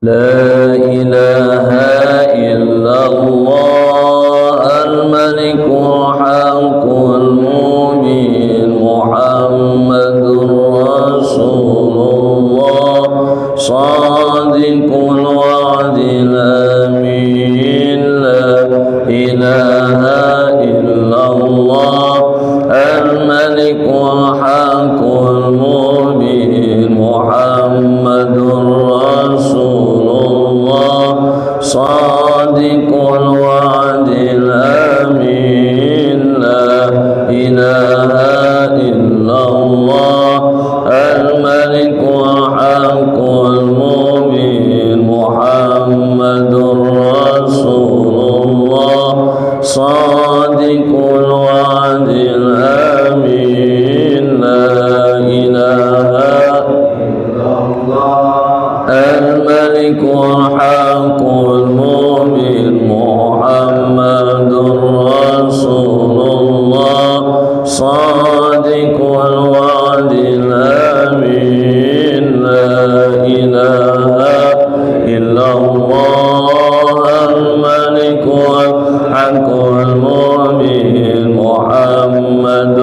لا إله إلا الله الملك الحق المبين محمد رسول الله صادق الوعد الأمين لا إله إلا الله الملك الحق المبين محمد رسول الله صادق الوعد الأمين لا إله إلا الله الملك الحق المبين محمد رسول الله صادق الوعد الأمين لا إله إلا الله الملك الحق المبين محمد رسول الله صادق الوعد الأمين لا إله إلا الله الملك الحق المبين محمد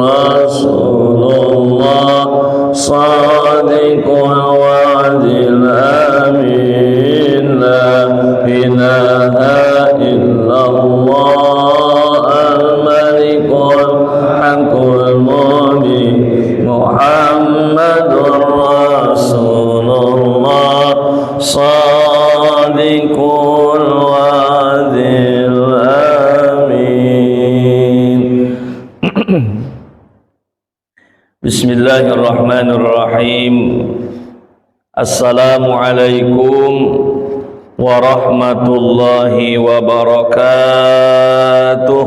رسول الله صادق الوعد الأمين لا إله إلا الله الملك الحق المبين محمد رسول الله صادق الوعد الأمين. Bismillahirrahmanirrahim. Assalamualaikum warahmatullahi wabarakatuh.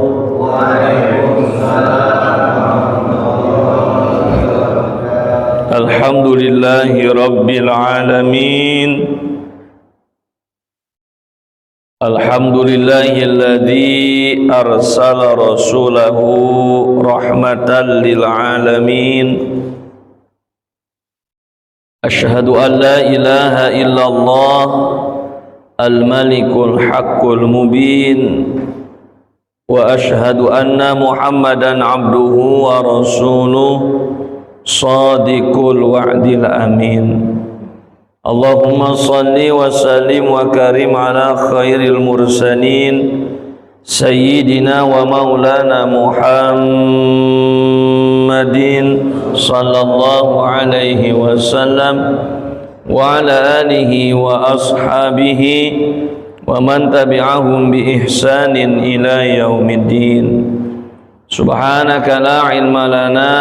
Alhamdulillahi rabbil alamin. Alhamdulillahilladzi arsala rasulahu rahmatan lil alamin. Asyhadu an la ilaha illallah al-malikul haqqul mubin wa asyhadu anna muhammadan abduhu wa rasuluh sadiqul wa'dil amin. Allahumma salli wa sallim wa karim ala khairil mursalin sayyidina wa maulana Muhammadin sallallahu alaihi wasallam wa ala alihi wa ashabihi wa man tabi'ahum bi ihsanin ila yaumiddin. Subhanaka la ilma lana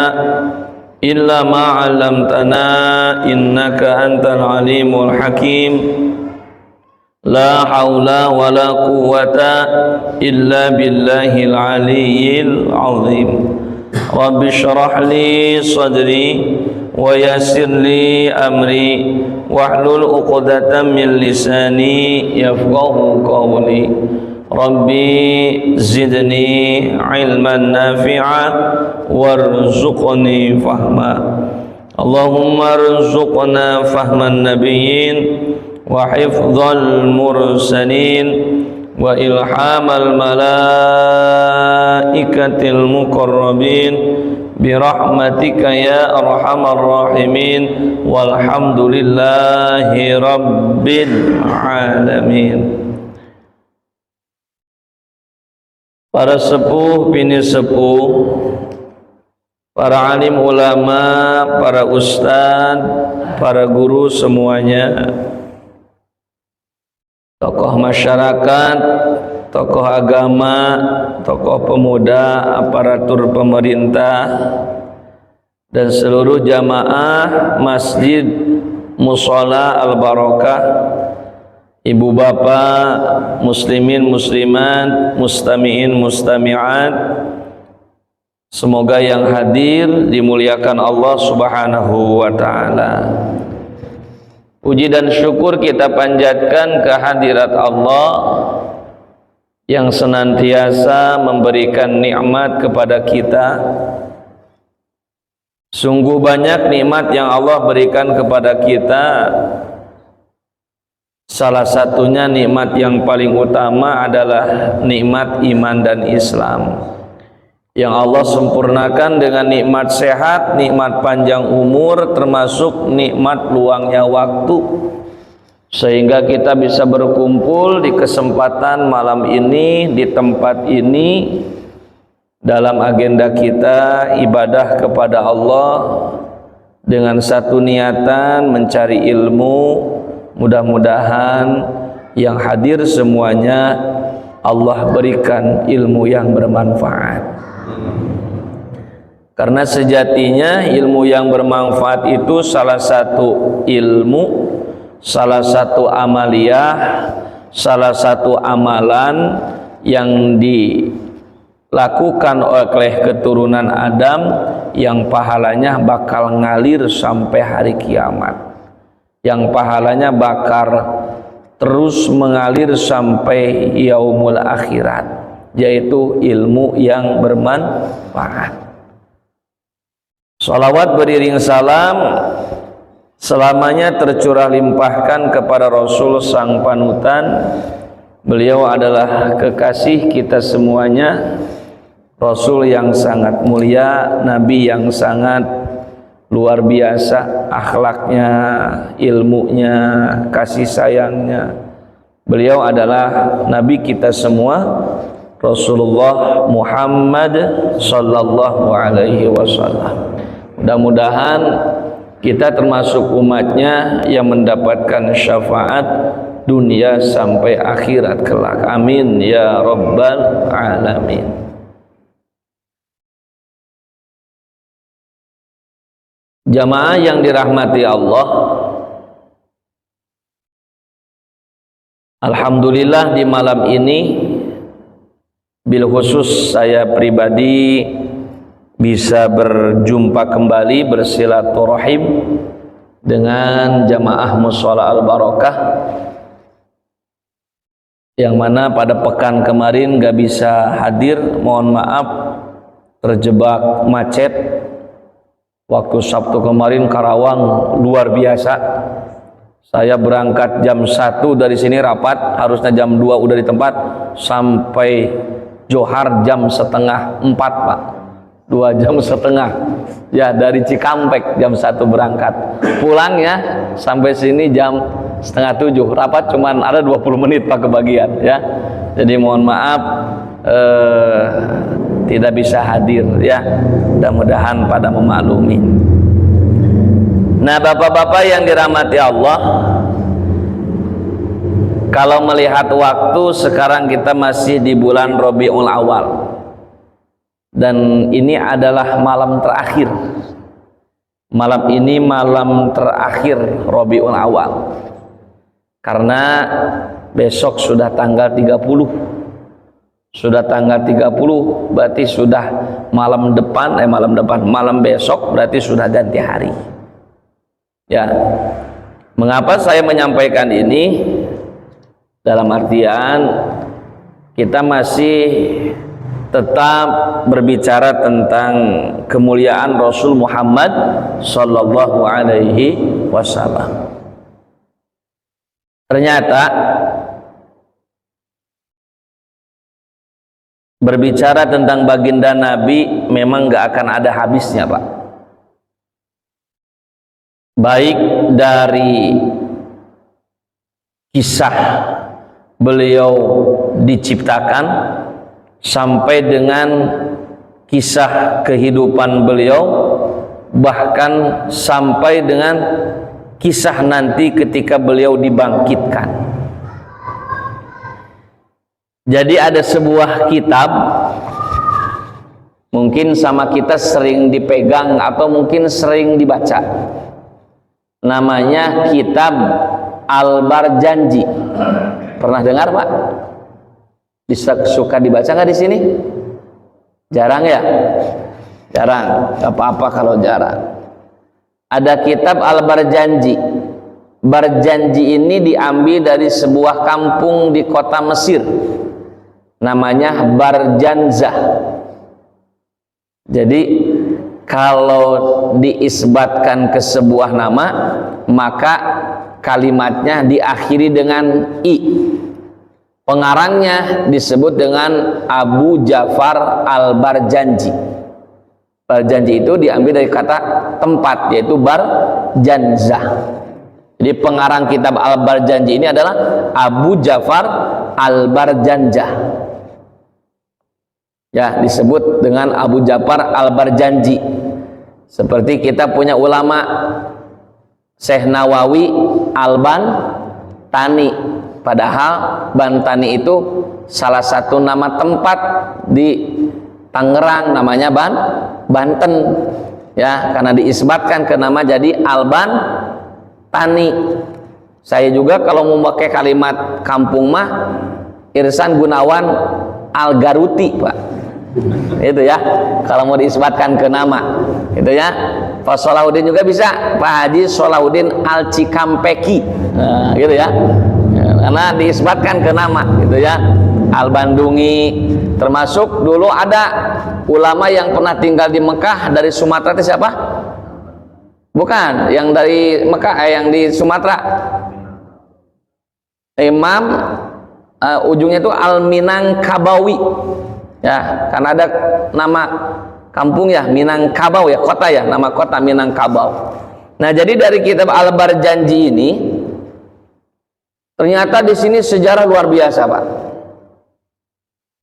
illa ma 'allamtana innaka antal alimul hakim. La haula wala quwwata illa billahil aliyyil azim. Rabbi shrah li sadri wa yassir li amri wahlul 'uqdatam min lisani yafqahu qawli. Rabbi zidni ilman nafi'a warzuqni fahma. Allahumma arzuqna fahman nabiyyin wa hifdzal mursalin wa ilhamal malaikatil muqarrabin birahmatika ya arhamar rahimin walhamdulillahi rabbil alamin. Para sepuh, bini sepuh, para alim ulama, para ustadz, para guru semuanya, tokoh masyarakat, tokoh agama, tokoh pemuda, aparatur pemerintah, dan seluruh jamaah Masjid Mushola Al-Barakah, ibu bapak, muslimin muslimat, mustami'in mustami'at, semoga yang hadir dimuliakan Allah subhanahu wa ta'ala. Puji dan syukur kita panjatkan kehadirat Allah yang senantiasa memberikan nikmat kepada kita. Sungguh banyak nikmat yang Allah berikan kepada kita, Salah satunya nikmat yang paling utama adalah nikmat iman dan Islam, yang Allah sempurnakan dengan nikmat sehat, nikmat panjang umur, termasuk nikmat luangnya waktu, sehingga kita bisa berkumpul di kesempatan malam ini, di tempat ini, dalam agenda kita ibadah kepada Allah dengan satu niatan mencari ilmu. Mudah-mudahan yang hadir semuanya Allah berikan ilmu yang bermanfaat, karena sejatinya ilmu yang bermanfaat itu salah satu ilmu, salah satu amaliyah, salah satu amalan yang dilakukan oleh keturunan Adam yang pahalanya bakal ngalir sampai hari kiamat, yang pahalanya bakal terus mengalir sampai yaumul akhirat, yaitu ilmu yang bermanfaat. Sholawat beriring salam selamanya tercurah limpahkan kepada Rasul sang panutan. Beliau adalah kekasih kita semuanya, Rasul yang sangat mulia, Nabi yang sangat luar biasa akhlaknya, ilmunya, kasih sayangnya. Beliau adalah Nabi kita semua, Rasulullah Muhammad sallallahu alaihi wasallam. Mudah-mudahan kita termasuk umatnya yang mendapatkan syafaat dunia sampai akhirat kelak. Amin ya rabbal alamin. Jamaah yang dirahmati Allah, alhamdulillah di malam ini bil khusus saya pribadi bisa berjumpa kembali, bersilaturahim dengan jamaah Mushola Al Barokah, yang mana pada pekan kemarin gak bisa hadir, mohon maaf, terjebak macet. Waktu Sabtu kemarin Karawang luar biasa. Saya berangkat jam 1 dari sini rapat, harusnya jam 2 udah di tempat, sampai Johar jam setengah 4 Pak. 2 jam setengah. Ya, dari Cikampek jam 1 berangkat. Pulangnya sampai sini jam setengah 7. Rapat cuman ada 20 menit Pak kebagian ya. Jadi mohon maaf tidak bisa hadir ya. Mudah-mudahan pada memaklumi. Nah, bapak-bapak yang dirahmati Allah, kalau melihat waktu sekarang kita masih di bulan Rabiul Awal, dan ini adalah malam terakhir. Malam ini malam terakhir Rabiul Awal, karena besok sudah tanggal 30. Sudah tanggal 30 berarti sudah malam besok berarti sudah ganti hari. Ya. Mengapa saya menyampaikan ini? Dalam artian kita masih tetap berbicara tentang kemuliaan Rasul Muhammad sallallahu alaihi wasallam. Ternyata berbicara tentang baginda Nabi memang gak akan ada habisnya Pak. Baik dari kisah beliau diciptakan sampai dengan kisah kehidupan beliau, bahkan sampai dengan kisah nanti ketika beliau dibangkitkan. Jadi ada sebuah kitab, mungkin sama kita sering dipegang atau mungkin sering dibaca, namanya kitab Al-Barjanji. Pernah dengar Pak? Suka dibaca nggak di sini? Jarang ya? Jarang, gak apa-apa kalau jarang. Ada kitab Al-Barjanji. Barjanji ini diambil dari sebuah kampung di kota Mesir, namanya Barjanzah. Jadi kalau diisbatkan ke sebuah nama, maka kalimatnya diakhiri dengan i. Pengarangnya disebut dengan Abu Ja'far Al-Barjanji. Barjanji itu diambil dari kata tempat, yaitu Barjanzah. Jadi pengarang kitab Al-Barjanji ini adalah Abu Ja'far Al-Barjanjah. Ya, disebut dengan Abu Ja'far Al-Barjanji. Seperti kita punya ulama Syekh Nawawi Al-Bantani. Padahal Bantani itu salah satu nama tempat di Tangerang, namanya Banten. Ya, karena diisbatkan ke nama jadi Al-Bantani. Saya juga kalau mau pakai kalimat kampung mah Irsan Gunawan Al-Garuti, Pak. Itu ya, kalau mau diisbatkan ke nama. Itu ya. Pak Solahuddin juga bisa, Pak Haji Solahuddin Al-Cikampeki. Nah, gitu ya. Karena diisbatkan ke nama, gitu ya. Al-Bandungi, termasuk dulu ada ulama yang pernah tinggal di Mekah dari Sumatera, itu siapa? Bukan, yang dari Mekah, yang di Sumatera. Imam ujungnya itu Al-Minangkabawi. Ya, karena ada nama kampung ya, Minangkabau ya, kota ya, nama kota Minangkabau. Nah, jadi dari kitab Al-Barjanji ini ternyata di sini sejarah luar biasa, Pak.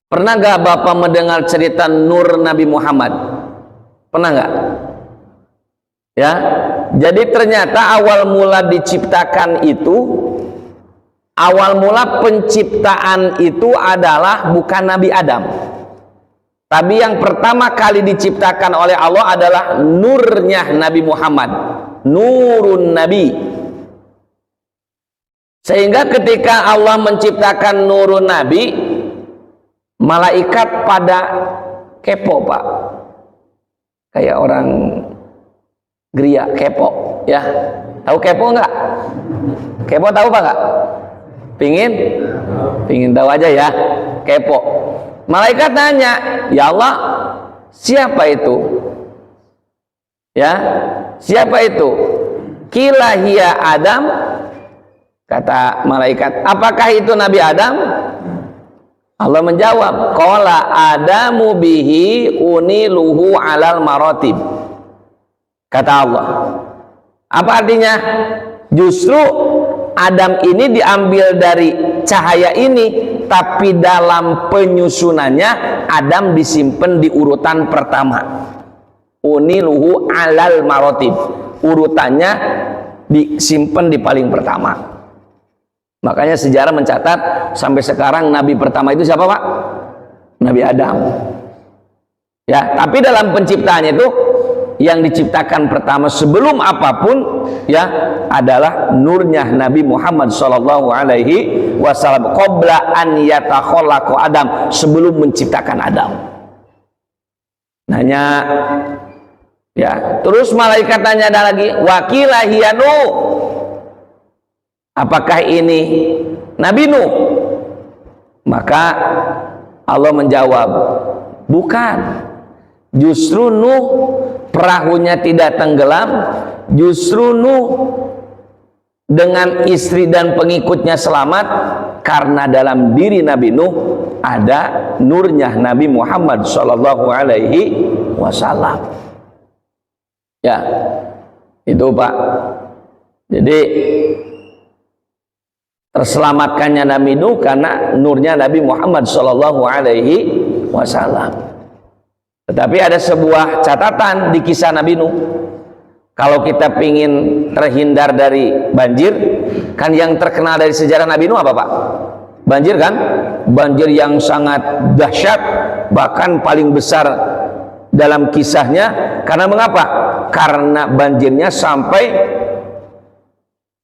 Pernah gak Bapak mendengar cerita Nur Nabi Muhammad? Pernah gak? Ya, jadi ternyata awal mula diciptakan itu, awal mula penciptaan itu adalah bukan Nabi Adam. Tapi yang pertama kali diciptakan oleh Allah adalah nurnya Nabi Muhammad, nurun Nabi. Sehingga ketika Allah menciptakan nurun Nabi, malaikat pada kepo, Pak. Kayak orang geria kepo, ya. Tahu kepo enggak? Kepo tahu Pak enggak? Pingin tahu aja ya, kepo. Malaikat nanya, ya Allah, siapa itu? Ya, siapa itu? Qila hiya Adam. Kata malaikat, apakah itu Nabi Adam? Allah menjawab, qala Adamu bihi uniluhu alal maratib. Kata Allah, apa artinya? Justru Adam ini diambil dari cahaya ini, tapi dalam penyusunannya Adam disimpan di urutan pertama. Uniluhu alal maratib, urutannya disimpan di paling pertama. Makanya sejarah mencatat sampai sekarang Nabi pertama itu siapa, Pak? Nabi Adam. Ya, tapi dalam penciptaannya itu yang diciptakan pertama sebelum apapun ya adalah nurnya Nabi Muhammad sallallahu alaihi wasallam qabla an yatakhallaqa Adam, sebelum menciptakan Adam. Nanya ya, terus malaikat tanya ada lagi, wakilah hiya Nuh. Apakah ini Nabi Nuh? Maka Allah menjawab, bukan. Justru Nuh perahunya tidak tenggelam, justru Nuh dengan istri dan pengikutnya selamat karena dalam diri Nabi Nuh ada nurnya Nabi Muhammad sallallahu alaihi wasallam. Ya, itu Pak. Jadi terselamatkannya Nabi Nuh karena nurnya Nabi Muhammad sallallahu alaihi wasallam. Tetapi ada sebuah catatan di kisah Nabi Nuh. Kalau kita ingin terhindar dari banjir, kan yang terkenal dari sejarah Nabi Nuh apa, Pak? Banjir kan? Banjir yang sangat dahsyat, bahkan paling besar dalam kisahnya. Karena mengapa? Karena banjirnya sampai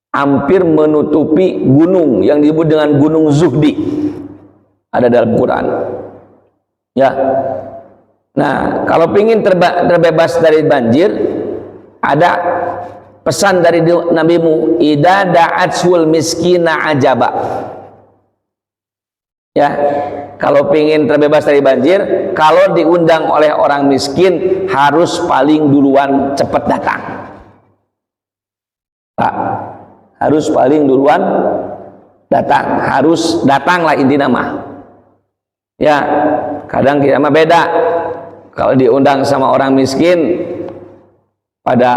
hampir menutupi gunung yang disebut dengan Gunung Zuhdi. Ada dalam Quran. Ya. Nah, kalau ingin terbebas dari banjir, ada pesan dari Nabimu, idza da'atsul miskina ajaba. Ya, kalau ingin terbebas dari banjir, kalau diundang oleh orang miskin harus paling duluan cepat datang. Pak, harus paling duluan datang, harus datang lah intinya mah. Ya, kadang kita mah beda. Kalau diundang sama orang miskin pada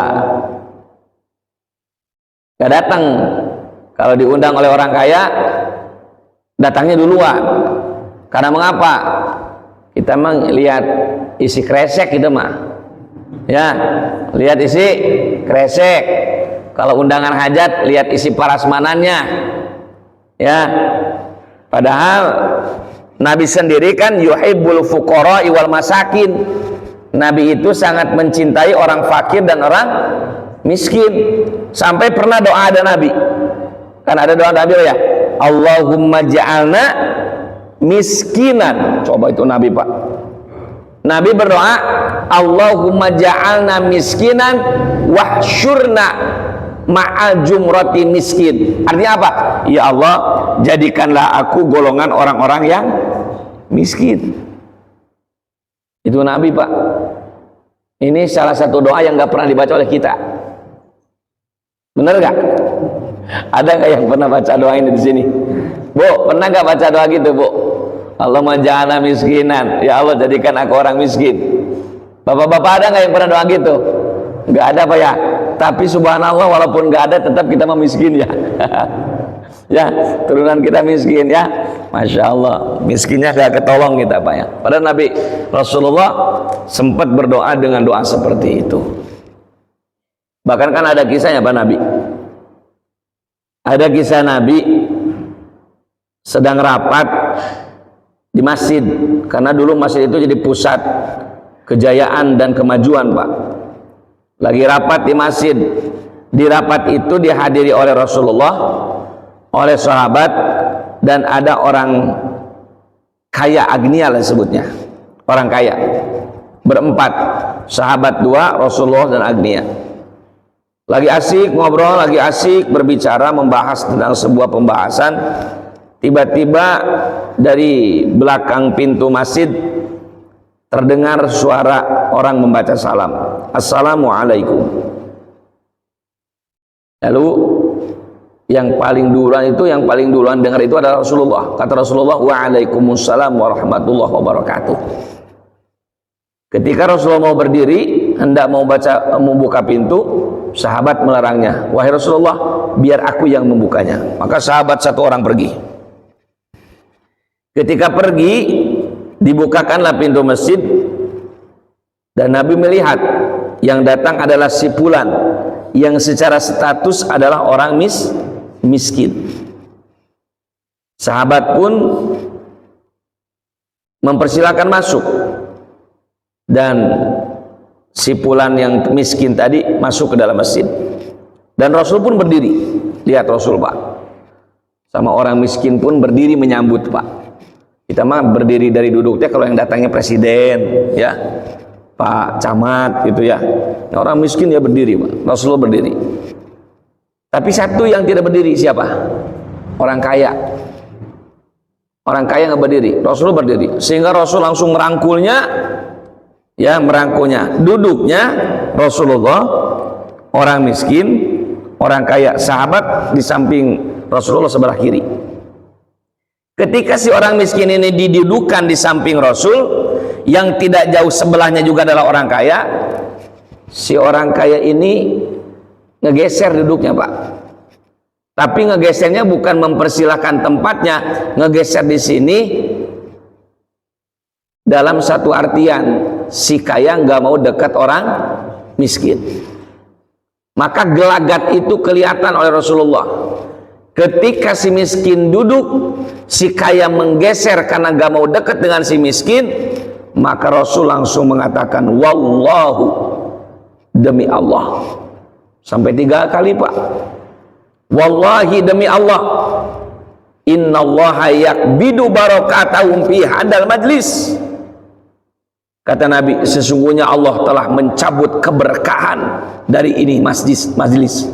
gak datang. Kalau diundang oleh orang kaya datangnya duluan. Karena mengapa? Kita mah lihat isi kresek gitu mah. Ya, lihat isi kresek. Kalau undangan hajat lihat isi parasmanannya. Ya. Padahal Nabi sendiri kan yuhibbul fuqara wal masakin. Nabi itu sangat mencintai orang fakir dan orang miskin. Sampai pernah doa ada Nabi. Kan ada doa Nabi ya. Allahumma ja'alna miskinan. Coba itu Nabi Pak. Nabi berdoa, Allahumma ja'alna miskinan wahsyurna ma'al jumrati miskin. Artinya apa? Ya Allah, jadikanlah aku golongan orang-orang yang miskin. Itu Nabi Pak. Ini salah satu doa yang gak pernah dibaca oleh kita. Bener gak? Ada gak yang pernah baca doa ini di sini? Bu, pernah gak baca doa gitu Bu? Allahumma ja'alna miskinan. Ya Allah, jadikan aku orang miskin. Bapak-bapak ada gak yang pernah doa gitu? Gak ada Pak ya? Tapi subhanallah, walaupun gak ada tetap kita miskin ya. Ya, turunan kita miskin ya. Masya Allah, miskinnya gak ketolong kita Pak ya. Padahal Nabi Rasulullah sempat berdoa dengan doa seperti itu. Bahkan kan ada kisahnya Pak Nabi. Ada kisah Nabi sedang rapat di masjid, karena dulu masjid itu jadi pusat kejayaan dan kemajuan Pak. Lagi rapat di masjid. Di rapat itu dihadiri oleh Rasulullah, oleh sahabat, dan ada orang kaya, agniya lah sebutnya, orang kaya berempat, sahabat dua, Rasulullah dan agniya. Lagi asik ngobrol, lagi asik berbicara, membahas tentang sebuah pembahasan. Tiba-tiba dari belakang pintu masjid terdengar suara orang membaca salam. Assalamualaikum. Lalu yang paling duluan dengar itu adalah Rasulullah. Kata Rasulullah, waalaikumsalam warahmatullahi wabarakatuh. Ketika Rasulullah mau berdiri, hendak membuka pintu, sahabat melarangnya. Wahai Rasulullah, biar aku yang membukanya. Maka sahabat satu orang pergi. Ketika pergi, dibukakanlah pintu masjid, dan Nabi melihat yang datang adalah si Fulan, yang secara status adalah orang miskin. Sahabat pun mempersilakan masuk, dan si Fulan yang miskin tadi masuk ke dalam masjid, dan Rasul pun berdiri. Lihat Rasul Pak, sama orang miskin pun berdiri menyambut Pak. Kita mah berdiri dari duduknya kalau yang datangnya presiden ya, Pak Camat gitu ya. Nah, orang miskin ya berdiri Pak. Rasulullah berdiri. Tapi satu yang tidak berdiri siapa? Orang kaya. Orang kaya nggak berdiri, Rasulullah berdiri. Sehingga Rasul langsung merangkulnya. Ya, merangkulnya. Duduknya Rasulullah, orang miskin, orang kaya, sahabat di samping Rasulullah sebelah kiri. Ketika si orang miskin ini didudukan di samping Rasul, yang tidak jauh sebelahnya juga adalah orang kaya, si orang kaya ini ngegeser duduknya Pak. Tapi ngegesernya bukan mempersilahkan tempatnya, ngegeser di sini dalam satu artian, si kaya nggak mau dekat orang miskin. Maka gelagat itu kelihatan oleh Rasulullah. Ketika si miskin duduk, si kaya menggeser karena gak mau dekat dengan si miskin, maka Rasul langsung mengatakan, wallahu, demi Allah. Sampai 3 kali Pak. Wallahi, demi Allah, innallaha yakbidu barakatahum fi hadal majlis. Kata Nabi, sesungguhnya Allah telah mencabut keberkahan dari ini majlis.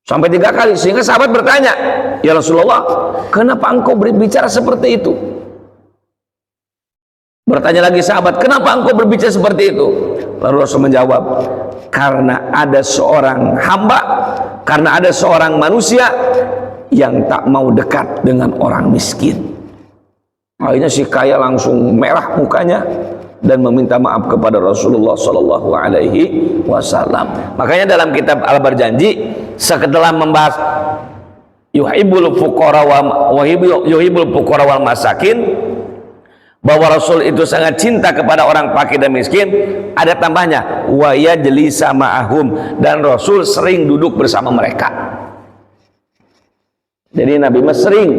Sampai 3 kali, sehingga sahabat bertanya, ya Rasulullah, kenapa engkau berbicara seperti itu? Bertanya lagi sahabat, kenapa engkau berbicara seperti itu? Lalu Rasul menjawab, karena ada seorang hamba, karena ada seorang manusia yang tak mau dekat dengan orang miskin. Akhirnya si kaya langsung merah mukanya dan meminta maaf kepada Rasulullah Shallallahu Alaihi Wasallam. Makanya dalam kitab Al-Barjanji setelah membahas yuhibbul fuqara wal masakin, bahwa Rasul itu sangat cinta kepada orang fakir dan miskin, ada tambahnya wa yajlisa ma'ahum, dan Rasul sering duduk bersama mereka. Jadi Nabi sering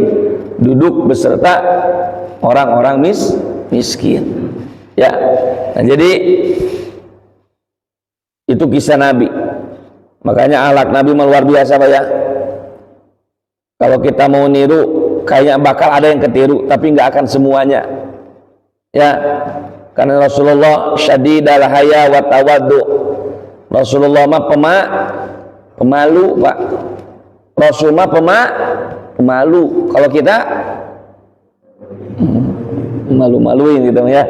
duduk beserta orang-orang miskin. Ya. Nah, jadi itu kisah Nabi. Makanya akhlak Nabi luar biasa, Pak ya. Kalau kita mau niru, kayaknya bakal ada yang ketiru, tapi nggak akan semuanya. Ya, karena Rasulullah syadidal haya wa tawaddu. Rasulullah mah pemalu, Pak. Rasul mah pemalu. Kalau kita malu-maluin gitu ya.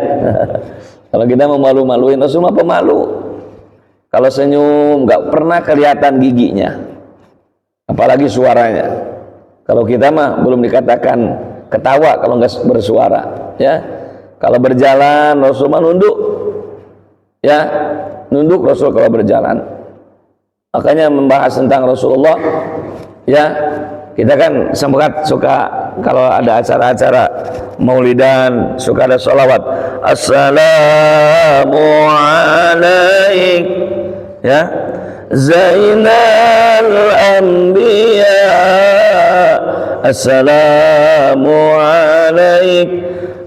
Kalau kita mau malu-maluin, Rasul mah pemalu. Kalau senyum nggak pernah kelihatan giginya, apalagi suaranya. Kalau kita mah belum dikatakan ketawa kalau nggak bersuara, ya. Kalau berjalan Rasul mah nunduk, ya, nunduk Rasul kalau berjalan. Makanya membahas tentang Rasulullah, ya, kita kan suka kalau ada acara-acara maulidan suka ada sholawat, assalamu alaik, ya, Zainal Anbiya, assalamu alaik,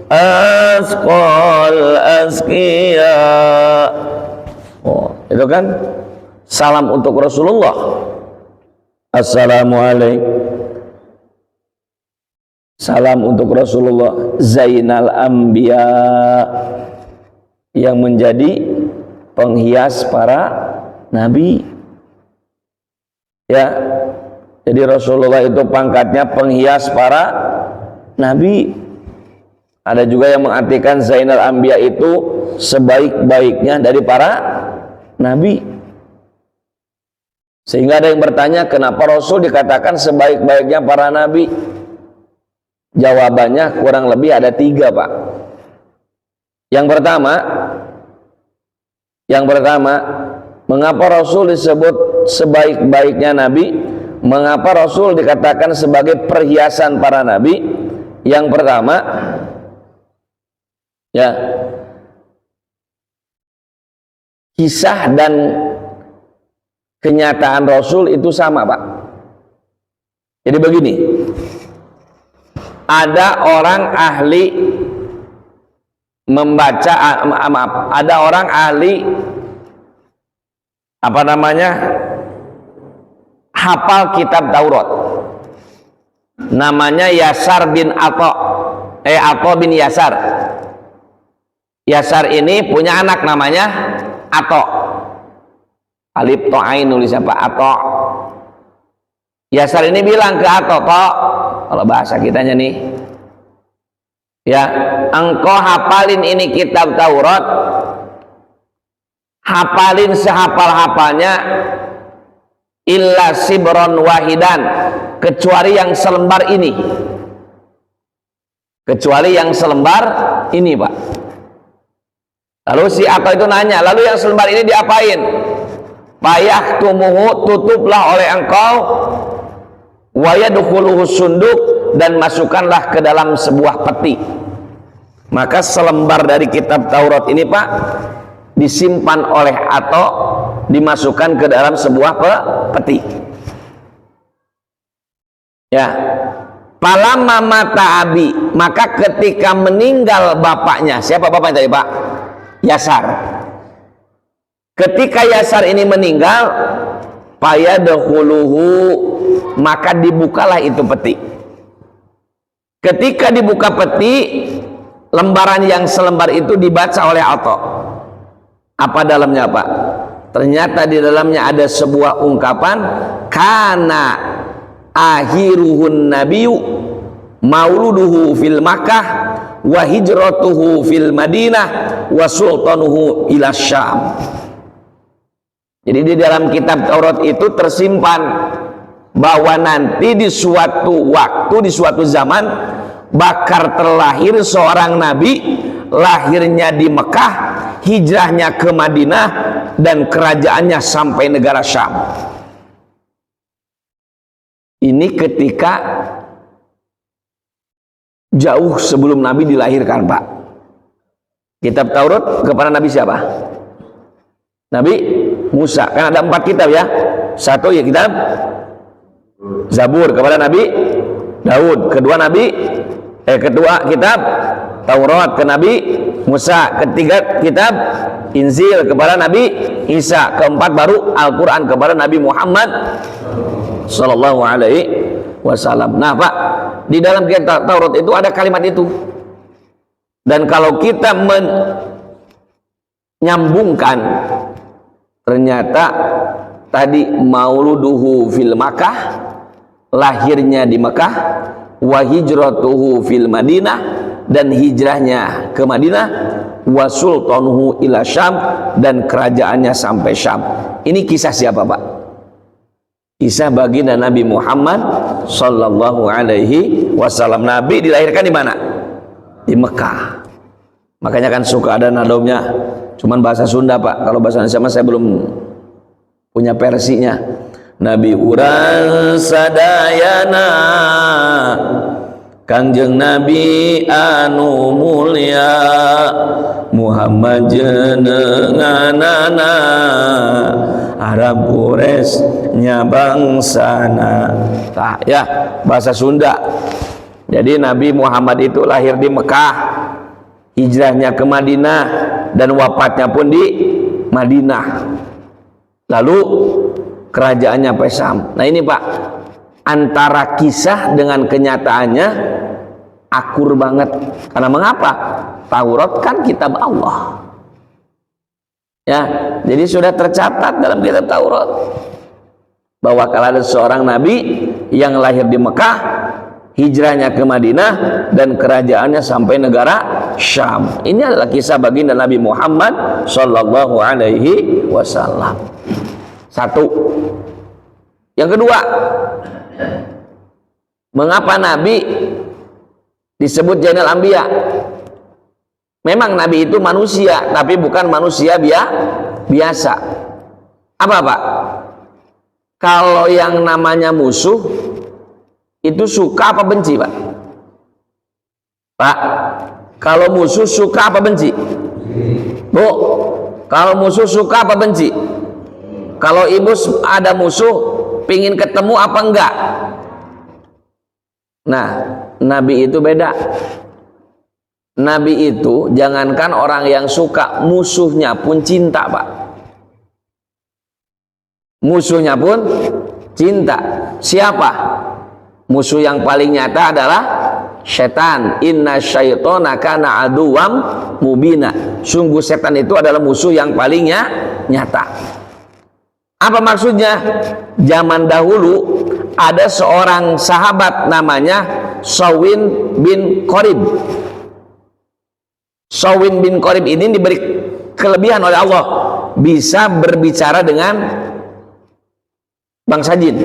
asqal azkiya. Oh, itu kan salam untuk Rasulullah. Assalamualaikum, salam untuk Rasulullah Zainal Anbiya, yang menjadi penghias para nabi. Ya, jadi Rasulullah itu pangkatnya penghias para nabi. Ada juga yang mengartikan Zainal Anbiya itu sebaik-baiknya dari para nabi. Sehingga ada yang bertanya, kenapa Rasul dikatakan sebaik-baiknya para nabi? Jawabannya kurang lebih ada 3, Pak. Yang pertama, mengapa Rasul disebut sebaik-baiknya nabi? Mengapa Rasul dikatakan sebagai perhiasan para nabi? Yang pertama, ya, kisah dan kenyataan Rasul itu sama, Pak. Jadi begini, ada orang ahli membaca, ada orang ahli hafal kitab Taurat, namanya Yasar bin Atha bin Yasar. Yasar ini punya anak namanya Atha. Alif to'ain nulis apa? Atha. Yasar ini bilang ke Atha, kalau bahasa kitanya nih, ya, engkau hafalin ini kitab Taurat, hafalin sehafal-hafalnya, illa sibron wahidan, kecuali yang selembar ini, Pak. Lalu si Atha itu nanya, lalu yang selembar ini diapain? Payah tumuhu, tutuplah oleh engkau, wayadkhuluhu sunduk, dan masukkanlah ke dalam sebuah peti. Maka selembar dari kitab Taurat ini, Pak, disimpan oleh Atha, dimasukkan ke dalam sebuah peti. Ya, palamma mata abi, maka ketika meninggal bapaknya, siapa bapaknya tadi, Pak? Yasar. Ketika Yasar ini meninggal, fayadkhuluhu, maka dibukalah itu peti. Ketika dibuka peti, lembaran yang selembar itu dibaca oleh Atha. Apa dalamnya, Pak? Ternyata di dalamnya ada sebuah ungkapan, kana akhiruhun nabiyyu mauluduhu fil Makkah wa hijratuhu fil Madinah wa sultanuhu ila Syam. Jadi di dalam kitab Taurat itu tersimpan bahwa nanti di suatu waktu, di suatu zaman bakal terlahir seorang nabi, lahirnya di Mekah, hijrahnya ke Madinah, dan kerajaannya sampai negara Syam. Ini ketika jauh sebelum Nabi dilahirkan, Pak. Kitab Taurat kepada Nabi siapa? Nabi Musa. Kan ada 4 kitab ya. Satu ya kitab Zabur kepada Nabi Daud. Kedua kitab Taurat ke Nabi Musa. Ketiga kitab Injil kepada Nabi Isa. Keempat baru Al-Quran kepada Nabi Muhammad Sallallahu Alaihi Wasallam. Nah Pak, di dalam kitab Taurat itu ada kalimat itu. Dan kalau kita menyambungkan, ternyata tadi mauluduhu fil Makkah, lahirnya di Mekah, wa hijratuhu fil Madinah, dan hijrahnya ke Madinah, wa sultanuhu ila Syam, dan kerajaannya sampai Syam. Ini kisah siapa Pak? Kisah baginda Nabi Muhammad Sallallahu Alaihi Wasallam. Nabi dilahirkan di mana? Di Mekah. Makanya kan suka ada nadomnya, cuman bahasa Sunda Pak. Kalau bahasa Indonesia saya belum punya versinya. Nabi urang sadayana, Kangjeng Nabi anu mulia, Muhammad jenenganana, Arab Quraisy bangsana. Nah, ya bahasa Sunda. Jadi Nabi Muhammad itu lahir di Mekah, hijrahnya ke Madinah, dan wafatnya pun di Madinah. Lalu kerajaannya Syam. Nah ini Pak, antara kisah dengan kenyataannya akur banget. Karena mengapa? Taurat kan kitab Allah. Ya, jadi sudah tercatat dalam kitab Taurat bahwa kalau ada seorang nabi yang lahir di Mekah, hijrahnya ke Madinah, dan kerajaannya sampai negara Syam. Ini adalah kisah baginda Nabi Muhammad Sallallahu Alaihi Wasallam. Satu. Yang kedua, mengapa Nabi disebut Zainal Anbiya? Memang Nabi itu manusia, tapi bukan manusia biasa. Apa Pak? Kalau yang namanya musuh itu suka apa benci Pak? Pak, kalau musuh suka apa benci? Bu, kalau musuh suka apa benci? Kalau ibu ada musuh, pingin ketemu apa enggak? Nah, Nabi itu beda. Nabi itu jangankan orang yang suka, musuhnya pun cinta Pak. Musuhnya pun cinta. Siapa? Musuh yang paling nyata adalah setan. Inna syaitona kana aduwam mubina. Sungguh setan itu adalah musuh yang paling nyata. Apa maksudnya? Zaman dahulu ada seorang sahabat namanya Shawin bin Qorib. Shawin bin Qorib ini diberi kelebihan oleh Allah, bisa berbicara dengan bangsa jin.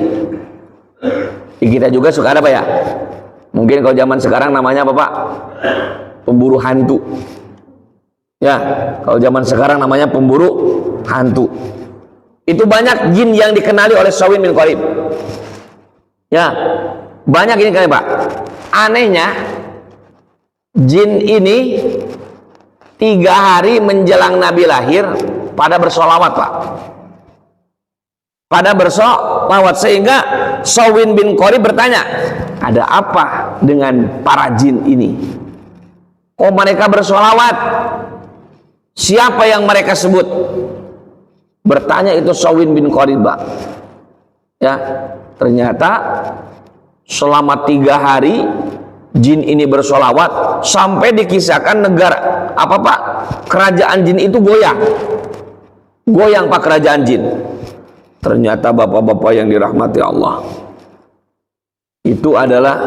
Kita juga suka ada Pak ya? Mungkin kalau zaman sekarang namanya apa Pak? Pemburu hantu. Ya, kalau zaman sekarang namanya pemburu hantu. Itu banyak jin yang dikenali oleh Shawin bin Qorib. Ya, banyak ini kan Pak. Anehnya, jin ini 3 hari menjelang Nabi lahir pada bersolawat Pak. Pada bersolawat, sehingga Shawin bin Qorib bertanya, ada apa dengan para jin ini? Kok mereka bersolawat? Siapa yang mereka sebut? Bertanya itu Shawin bin Qorib Pak. Ya, ternyata selama 3 hari jin ini bersolawat, sampai dikisahkan negara apa Pak, kerajaan jin itu goyang Pak, kerajaan jin. Ternyata bapak-bapak yang dirahmati Allah, itu adalah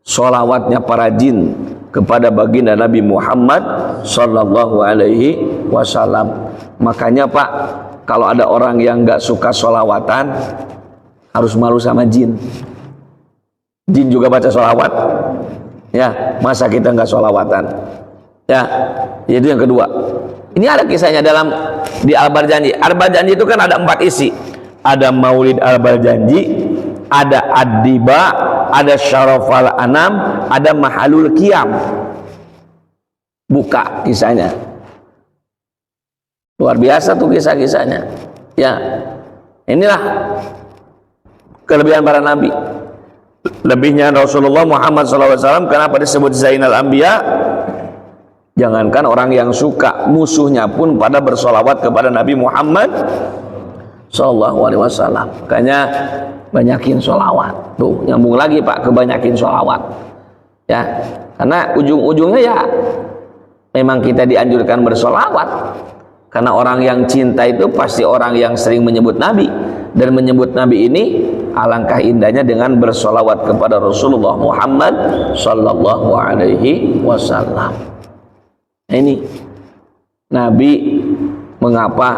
sholawatnya para jin kepada baginda Nabi Muhammad sallallahu alaihi wasallam. Makanya Pak, kalau ada orang yang nggak suka sholawatan harus malu sama jin. Jin juga baca sholawat, ya, masa kita nggak sholawatan? Ya, itu yang kedua. Ini ada kisahnya di Al-Barjanji. Al-Barjanji itu kan ada 4 isi. Ada Maulid Al-Barjanji, ada Ad-Diba, ada Syarafal Anam, ada Mahalul Qiyam. Buka kisahnya. Luar biasa tuh kisah-kisahnya. Ya, inilah kelebihan para nabi. Lebihnya Rasulullah Muhammad SAW, kenapa disebut Zainal Anbiya? Jangankan orang yang suka, musuhnya pun pada bersolawat kepada Nabi Muhammad SAW. Makanya banyakin solawat. Tuh, nyambung lagi Pak, kebanyakin solawat. Ya, karena ujung-ujungnya ya memang kita dianjurkan bersolawat. Karena orang yang cinta itu pasti orang yang sering menyebut Nabi. Dan menyebut Nabi ini alangkah indahnya dengan bersolawat kepada Rasulullah Muhammad Sallallahu Alaihi Wasallam. Nah, ini Nabi mengapa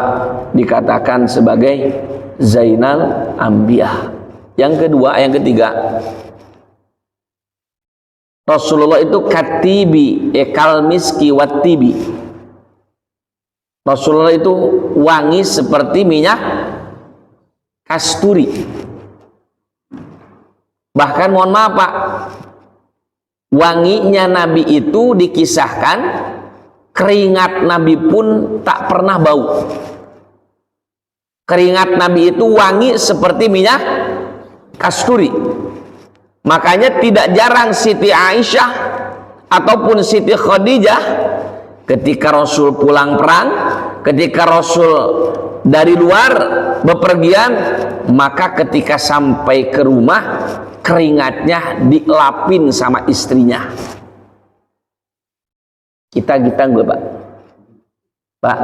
dikatakan sebagai Zainal Anbiya. Yang kedua, yang ketiga, Rasulullah itu katibi ekal miski watibi. Rasulullah itu wangi seperti minyak kasturi. Bahkan mohon maaf Pak, wanginya Nabi itu dikisahkan keringat Nabi pun tak pernah bau. Keringat Nabi itu wangi seperti minyak kasturi. Makanya tidak jarang Siti Aisyah ataupun Siti Khadijah ketika Rasul pulang perang, ketika Rasul dari luar bepergian, maka ketika sampai ke rumah keringatnya dilapin sama istrinya. Kita enggak Pak? Pak,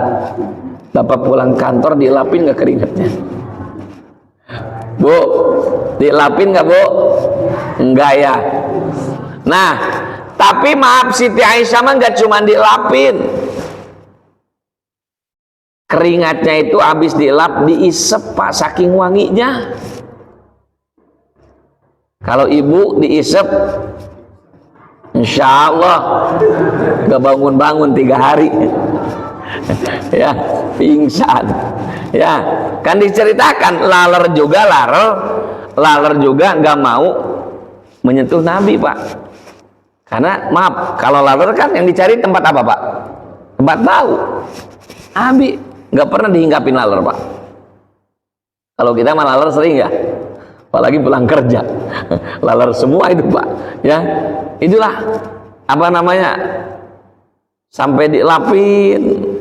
Bapak pulang kantor dilapin nggak keringatnya? Bu, dilapin nggak Bu? Enggak ya. Nah, tapi maaf Siti Aisyah mah nggak cuma dilapin. Keringatnya itu habis dilap, diisep Pak, saking wanginya. Kalau ibu diisep, insya Allah gak bangun-bangun 3 hari. Ya, pingsan. Ya, kan diceritakan laler juga nggak mau menyentuh Nabi Pak. Karena maaf, kalau laler kan yang dicari tempat apa Pak? Tempat bau. Nabi nggak pernah dihinggapin laler Pak. Kalau kita mah laler sering ya, apalagi pulang kerja, laler semua itu Pak. Ya, itulah apa namanya, sampai dilapin,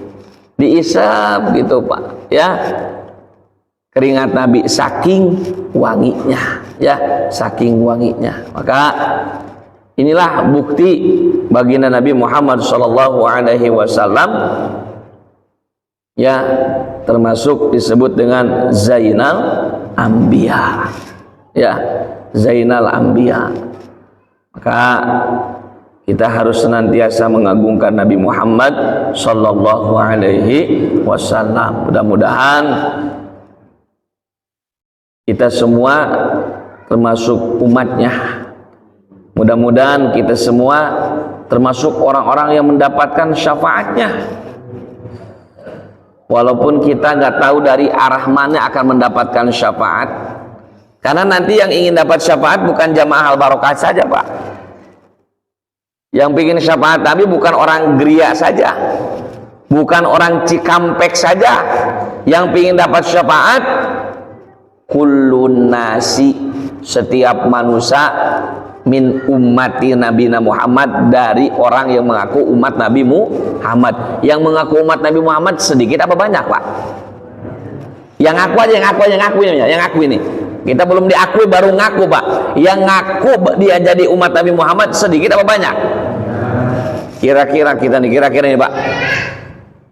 diisap gitu Pak. Ya, keringat Nabi saking wanginya, ya, saking wanginya. Maka inilah bukti baginda Nabi Muhammad SAW, ya, termasuk disebut dengan Zainal Anbiya, ya, Zainal Anbiya. Maka kita harus senantiasa mengagungkan Nabi Muhammad sallallahu alaihi wasallam. Mudah-mudahan kita semua termasuk umatnya. Mudah-mudahan kita semua termasuk orang-orang yang mendapatkan syafaatnya. Walaupun kita nggak tahu dari arah mana akan mendapatkan syafaat. Karena nanti yang ingin dapat syafaat bukan jamaah al-barokah saja Pak. Yang ingin syafaat Nabi bukan orang Gria saja, bukan orang Cikampek saja. Yang ingin dapat syafaat kullun nasi, setiap manusia, min ummati Nabi Muhammad, dari orang yang mengaku umat Nabi Muhammad. Yang mengaku umat Nabi Muhammad sedikit apa banyak Pak? Yang ngaku aja, yang ngaku ini. Kita belum diakui baru ngaku Pak. Yang ngaku dia jadi umat Nabi Muhammad sedikit apa banyak? Kira-kira nih Pak,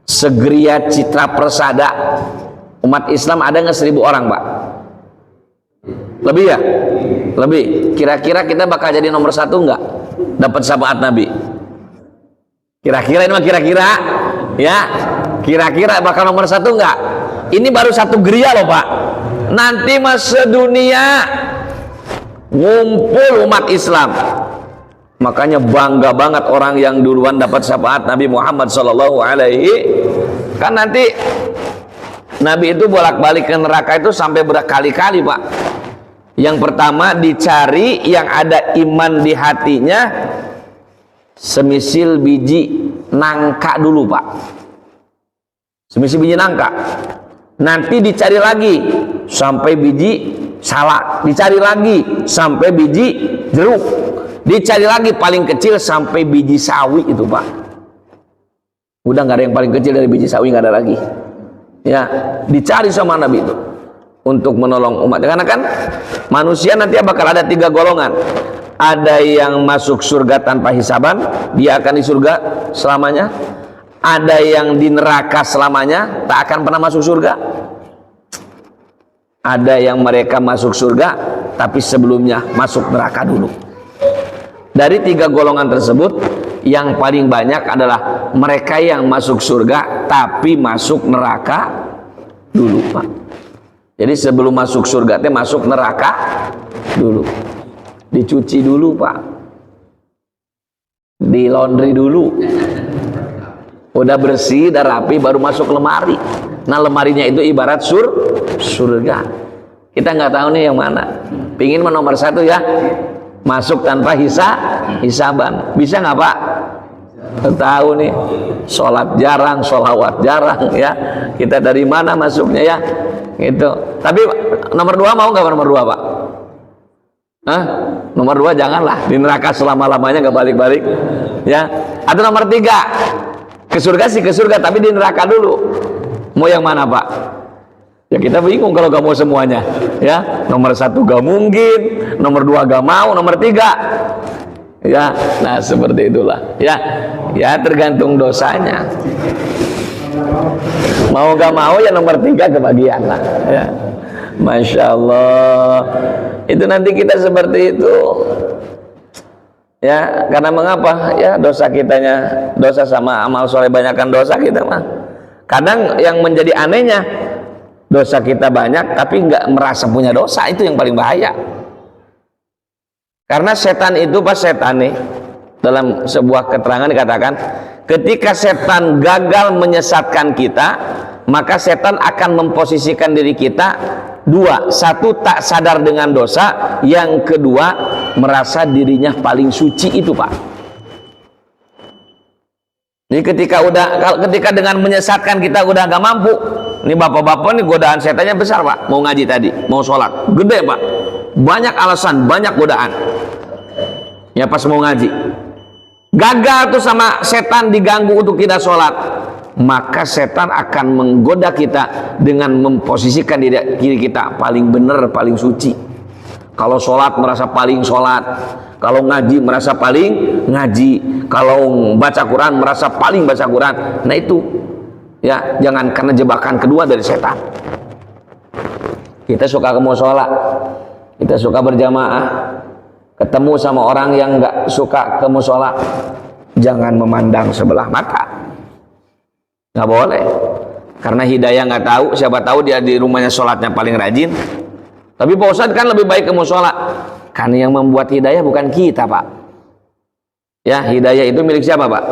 Segria Citra Persada umat Islam ada nggak 1000 orang Pak? Lebih ya? Lebih. Kira-kira kita bakal jadi nomor 1 enggak? Dapat syafaat Nabi. Kira-kira ini mah kira-kira ya. Kira-kira bakal nomor 1 enggak? Ini baru 1 geria loh Pak. Nanti mas sedunia ngumpul umat Islam. Makanya bangga banget orang yang duluan dapat syafaat Nabi Muhammad sallallahu alaihi. Kan nanti Nabi itu bolak-balik ke neraka itu sampai berkali-kali Pak. Yang pertama dicari yang ada iman di hatinya semisil biji nangka dulu Pak. Semisil biji nangka. Nanti dicari lagi sampai biji salak, dicari lagi sampai biji jeruk, dicari lagi paling kecil sampai biji sawi itu Pak. Udah nggak ada yang paling kecil dari biji sawi, nggak ada lagi. Ya, dicari sama Nabi itu untuk menolong umat. Karena kan manusia nanti bakal ada 3 golongan. Ada yang masuk surga tanpa hisaban, dia akan di surga selamanya. Ada yang di neraka selamanya, tak akan pernah masuk surga. Ada yang mereka masuk surga, tapi sebelumnya masuk neraka dulu. Dari 3 golongan tersebut, yang paling banyak adalah mereka yang masuk surga, tapi masuk neraka dulu Pak. Jadi sebelum masuk surga, masuk neraka dulu. Dicuci dulu Pak. Di laundry dulu. Udah bersih, udah rapi, baru masuk lemari. Nah lemarinya itu ibarat surga. Kita nggak tahu nih yang mana. Pingin nomor 1 ya, masuk tanpa hisaban. Bisa nggak Pak? Tahu nih, sholat jarang, sholawat jarang ya. Kita dari mana masuknya ya? Gitu. Tapi nomor 2 mau nggak nomor 2 Pak? Hah? Nomor 2 janganlah, di neraka selama-lamanya nggak balik-balik ya. Atau nomor 3, ke surga sih ke surga, tapi di neraka dulu. Mau yang mana Pak? Ya kita bingung kalau gak mau semuanya ya. Nomor 1 gak mungkin, nomor 2 gak mau, nomor 3 ya. Nah seperti itulah ya. Ya tergantung dosanya. Mau gak mau ya nomor 3 kebagian lah ya. Masya Allah. Itu nanti kita seperti itu ya. Karena mengapa ya, dosa kitanya, dosa sama amal soleh banyakkan dosa kita mah. Kadang yang menjadi anehnya, dosa kita banyak tapi nggak merasa punya dosa. Itu yang paling bahaya. Karena setan itu pas setan nih, dalam sebuah keterangan dikatakan, ketika setan gagal menyesatkan kita, maka setan akan memposisikan diri kita 2, 1 tak sadar dengan dosa, yang kedua merasa dirinya paling suci itu Pak. Jadi ketika dengan menyesatkan kita udah gak mampu, ini bapak-bapak nih godaan setannya besar Pak. Mau ngaji tadi, mau sholat, gede Pak, banyak alasan, banyak godaan ya. Pas mau ngaji gagal tuh sama setan, diganggu untuk tidak sholat, maka setan akan menggoda kita dengan memposisikan diri kita paling benar, paling suci. Kalau sholat merasa paling sholat, kalau ngaji merasa paling ngaji, kalau baca Quran merasa paling baca Quran. Nah itu ya, jangan karena jebakan kedua dari setan. Kita suka ke musola, kita suka berjamaah, ketemu sama orang yang nggak suka ke musola, jangan memandang sebelah mata. Nggak boleh, karena hidayah nggak tahu, siapa tahu dia di rumahnya sholatnya paling rajin, tapi Pak Ustadz kan lebih baik ke musola. Kan yang membuat hidayah bukan kita Pak ya. Hidayah itu milik siapa Pak?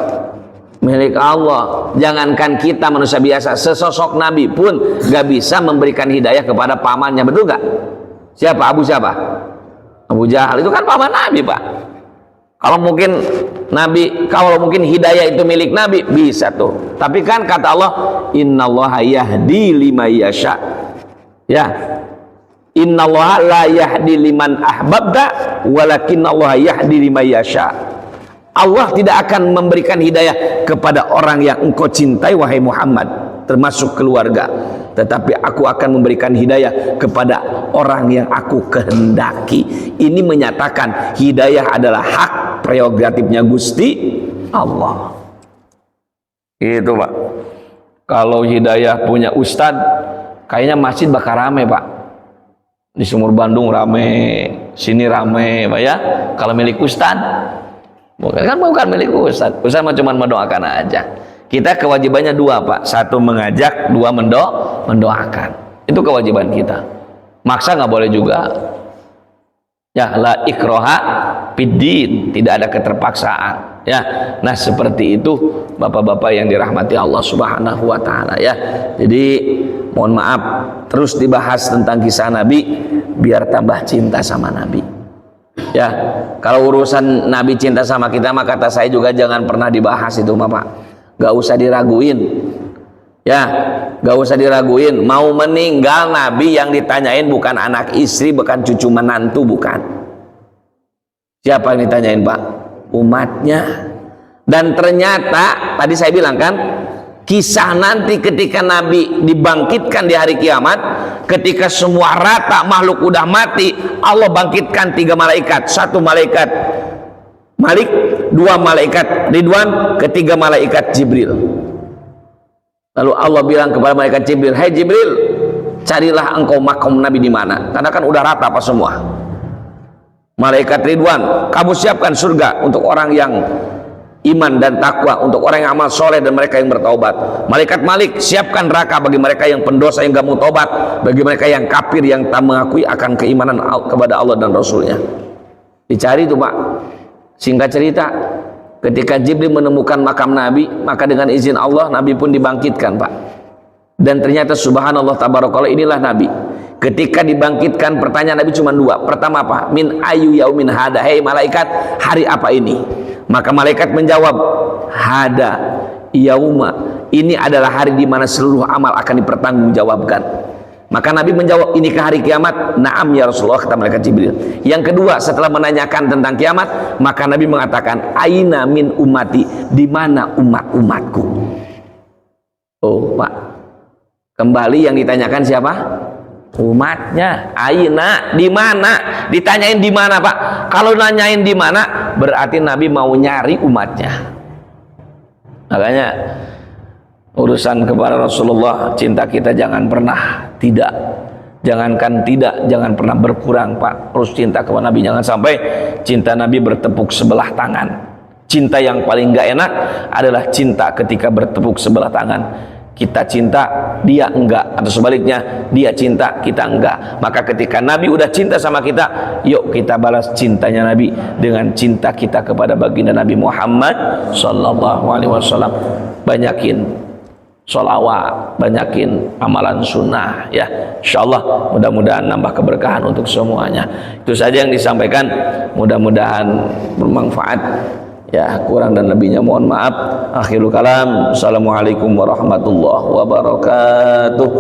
Milik Allah. Jangankan kita manusia biasa, sesosok Nabi pun nggak bisa memberikan hidayah kepada pamannya, betul nggak? Siapa? Abu Jahal itu kan paman Nabi Pak. Kalau mungkin hidayah itu milik Nabi, bisa tuh. Tapi kan kata Allah, innallaha yahdi liman yasha ya. Innallaha la yahdi liman ahbabta walakinallaha yahdi liman yasha. Allah tidak akan memberikan hidayah kepada orang yang engkau cintai wahai Muhammad, termasuk keluarga, tetapi aku akan memberikan hidayah kepada orang yang aku kehendaki. Ini menyatakan hidayah adalah hak prerogatifnya Gusti Allah. Itu Pak. Kalau hidayah punya ustadz, kayaknya masjid bakal rame Pak. Di Sumur Bandung rame, sini rame, Pak ya. Kalau milik Ustad, bukan milik Ustad. Ustad cuma mendoakan aja. Kita kewajibannya dua, Pak. Satu mengajak, dua mendoakan. Itu kewajiban kita. Maksa nggak boleh juga. Ya, la ikroha fiddin, tidak ada keterpaksaan. Ya, nah seperti itu bapak-bapak yang dirahmati Allah Subhanahu Wa Taala ya. Jadi mohon maaf, terus dibahas tentang kisah Nabi biar tambah cinta sama Nabi. Ya, kalau urusan Nabi cinta sama kita, maka kata saya juga jangan pernah dibahas itu, Bapak. Gak usah diraguin. Ya, gak usah diraguin. Mau meninggal Nabi yang ditanyain bukan anak istri, bukan cucu menantu, bukan. Siapa yang ditanyain, Pak? Umatnya. Dan ternyata tadi saya bilang kan, kisah nanti ketika Nabi dibangkitkan di hari kiamat, ketika semua rata makhluk udah mati, Allah bangkitkan 3 malaikat, 1 malaikat Malik, 2 malaikat Ridwan, ketiga malaikat Jibril. Lalu Allah bilang kepada malaikat Jibril, "Hai Jibril, carilah engkau makam Nabi di mana?" Karena kan udah rata apa semua. Malaikat Ridwan, kamu siapkan surga untuk orang yang iman dan takwa, untuk orang yang amal soleh dan mereka yang bertaubat. Malaikat Malik, siapkan neraka bagi mereka yang pendosa yang gak mau taubat, bagi mereka yang kafir yang tak mengakui akan keimanan kepada Allah dan Rasulnya. Dicari itu, Pak. Singkat cerita, ketika Jibril menemukan makam Nabi, maka dengan izin Allah Nabi pun dibangkitkan, Pak. Dan ternyata subhanallah tabarakallah, inilah Nabi. Ketika dibangkitkan, pertanyaan Nabi cuma 2. Pertama apa? Min ayu yaumin hada, hei malaikat, hari apa ini? Maka malaikat menjawab, hada yauma, ini adalah hari di mana seluruh amal akan dipertanggungjawabkan. Maka Nabi menjawab, ini ke hari kiamat? Naam ya Rasulullah, kata malaikat Jibril. Yang kedua, setelah menanyakan tentang kiamat, maka Nabi mengatakan, aina min ummati, di mana umat-umatku? Oh, Pak, kembali yang ditanyakan siapa? Umatnya. Aina, di mana? Ditanyain di mana, Pak? Kalau nanyain di mana, berarti Nabi mau nyari umatnya. Makanya urusan kepada Rasulullah, cinta kita jangan pernah tidak. Jangankan tidak, jangan pernah berkurang, Pak. Terus cinta kepada Nabi, jangan sampai cinta Nabi bertepuk sebelah tangan. Cinta yang paling gak enak adalah cinta ketika bertepuk sebelah tangan. Kita cinta, dia enggak, atau sebaliknya, dia cinta, kita enggak. Maka ketika Nabi udah cinta sama kita, yuk kita balas cintanya Nabi dengan cinta kita kepada baginda Nabi Muhammad sallallahu alaihi wasallam. Banyakin sholawat, banyakin amalan sunnah ya. Insyaallah mudah-mudahan nambah keberkahan untuk semuanya. Itu saja yang disampaikan, mudah-mudahan bermanfaat. Ya, kurang dan lebihnya mohon maaf. Akhirul kalam. Assalamualaikum warahmatullahi wabarakatuh.